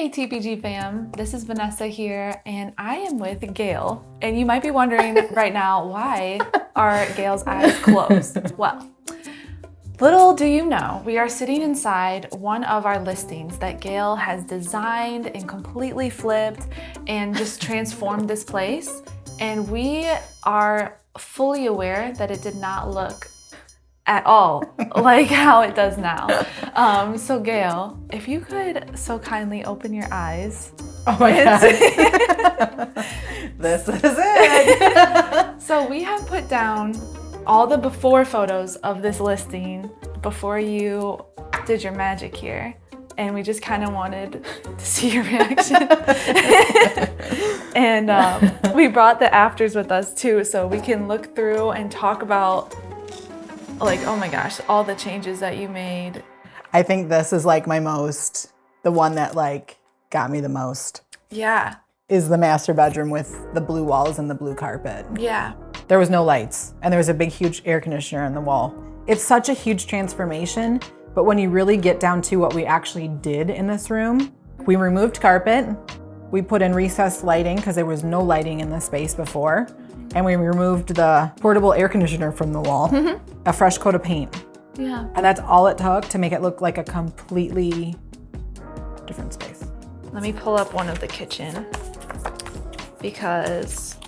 Hey TPG fam, this is Vanessa here, and I am with Gail. And you might be wondering right now, why are Gail's eyes closed? Well, little do you know, we are sitting inside one of our listings that Gail has designed and completely flipped and just transformed this place. And we are fully aware that it did not look at all like how it does now. So Gail, if you could so kindly open your eyes. Oh my God. This is it. So we have put down all the before photos of this listing before you did your magic here. And we just kind of wanted to see your reaction. And we brought the afters with us too, so we can look through and talk about, like, oh my gosh, all the changes that you made. I think this is like the one that like got me the most. Yeah. Is the master bedroom with the blue walls and the blue carpet. Yeah. There was no lights and there was a big, huge air conditioner on the wall. It's such a huge transformation, but when you really get down to what we actually did in this room, we removed carpet, we put in recessed lighting because there was no lighting in the space before, and we removed the portable air conditioner from the wall, a fresh coat of paint. Yeah. And that's all it took to make it look like a completely different space. Let me pull up one of the kitchen because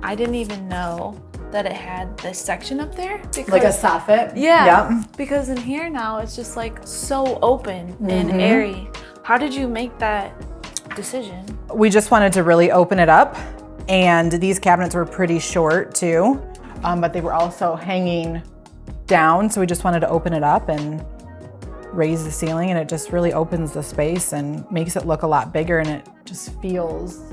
I didn't even know that it had this section up there. Like a soffit? Yeah. Yep. Because in here now, it's just like so open and airy. How did you make that decision? We just wanted to really open it up. And these cabinets were pretty short too, but they were also hanging down. So we just wanted to open it up and raise the ceiling, and it just really opens the space and makes it look a lot bigger. And it just feels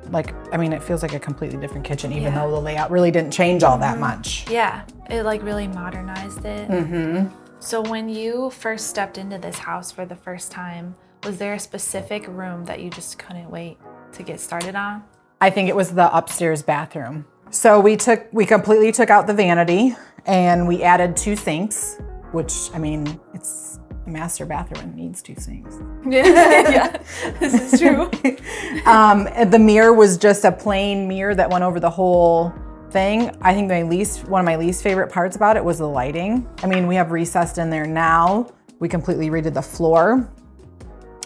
like, it feels like a completely different kitchen, even though the layout really didn't change all that much. Yeah, it like really modernized it. So when you first stepped into this house for the first time, was there a specific room that you just couldn't wait to get started on? I think it was the upstairs bathroom. So we completely took out the vanity and we added 2 sinks, which, it's a master bathroom, it needs 2 sinks. Yeah, this is true. The mirror was just a plain mirror that went over the whole thing. I think one of my least favorite parts about it was the lighting. We have recessed in there now. We completely redid the floor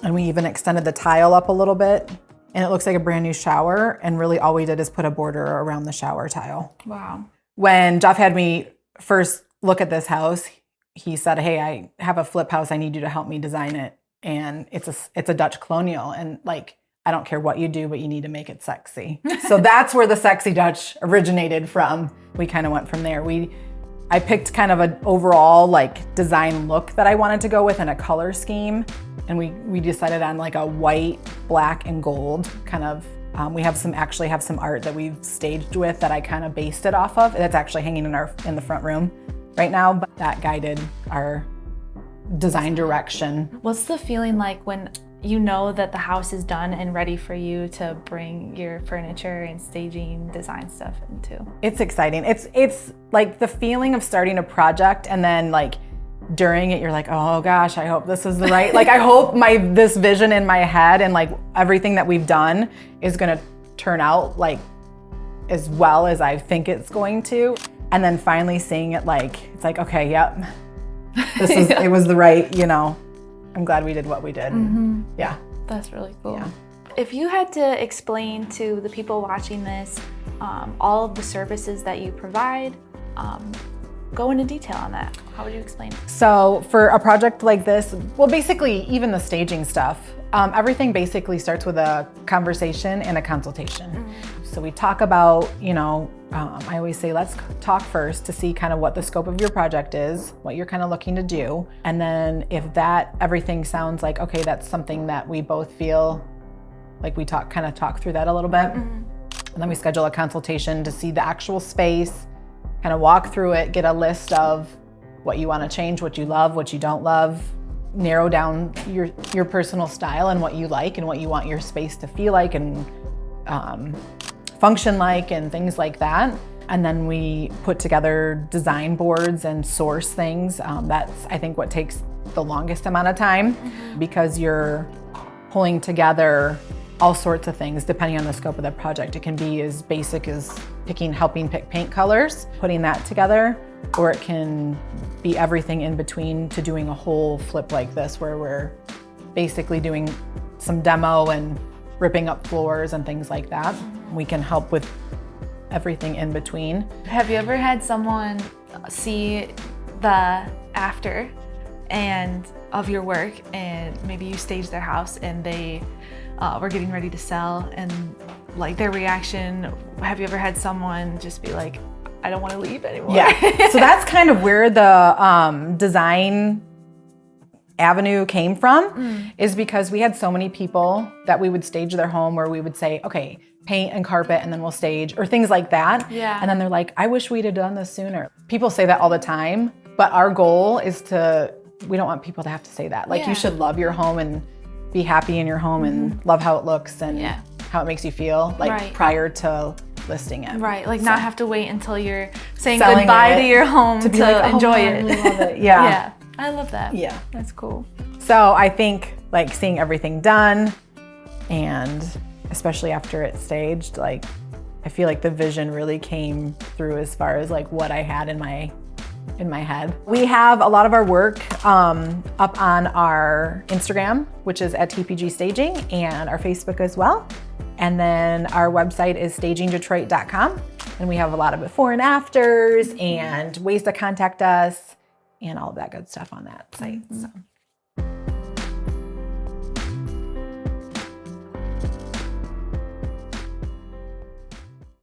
and we even extended the tile up a little bit. And it looks like a brand new shower, and really all we did is put a border around the shower tile. Wow. When Jeff had me first look at this house, he said, hey, I have a flip house, I need you to help me design it. And it's a Dutch colonial, and like, I don't care what you do, but you need to make it sexy. So that's where the sexy Dutch originated from. We kind of went from there. I picked kind of an overall like design look that I wanted to go with, and a color scheme. And we decided on like a white, black, and gold kind of. We actually have some art that we've staged with that I kind of based it off of. That's actually hanging in the front room right now, but that guided our design direction. What's the feeling like when you know that the house is done and ready for you to bring your furniture and staging design stuff into? It's exciting. It's like the feeling of starting a project, and then like during it, you're like, oh gosh, I hope this is the right, like I hope this vision in my head and like everything that we've done is gonna turn out like as well as I think it's going to. And then finally seeing it, like, it's like, okay, yep, it was the right, I'm glad we did what we did. Yeah. That's really cool. Yeah. If you had to explain to the people watching this, all of the services that you provide, go into detail on that. How would you explain it? So for a project like this, well, basically even the staging stuff, everything basically starts with a conversation and a consultation. So we talk about, I always say, let's talk first to see kind of what the scope of your project is, what you're kind of looking to do. And then if everything sounds like, okay, that's something that we both feel like we talk through that a little bit. And then we schedule a consultation to see the actual space, kind of walk through it, get a list of what you want to change, what you love, what you don't love, narrow down your personal style and what you like and what you want your space to feel like and function like and things like that. And then we put together design boards and source things. That's, I think, what takes the longest amount of time because you're pulling together all sorts of things depending on the scope of the project. It can be as basic as helping pick paint colors, putting that together, or it can be everything in between to doing a whole flip like this where we're basically doing some demo and ripping up floors and things like that. We can help with everything in between. Have you ever had someone see the after and of your work, and maybe you staged their house and they were getting ready to sell, and like their reaction? Have you ever had someone just be like, I don't want to leave anymore? Yeah, so that's kind of where the design avenue came from, is because we had so many people that we would stage their home where we would say, okay, paint and carpet and then we'll stage, or things like that. Yeah. And then they're like, I wish we'd have done this sooner. People say that all the time, but our goal is we don't want people to have to say that. Like, you should love your home and be happy in your home and love how it looks and how it makes you feel, like prior to listing it. Right, like not have to wait until you're saying Selling goodbye it, to your home to like, enjoy I it. really love it. Yeah. Yeah, I love that. Yeah. That's cool. So I think like seeing everything done, and especially after it's staged, like I feel like the vision really came through as far as like what I had in my head. We have a lot of our work up on our Instagram, which is at TPG Staging, and our Facebook as well. And then our website is stagingdetroit.com, and we have a lot of before and afters and ways to contact us and all of that good stuff on that site. So.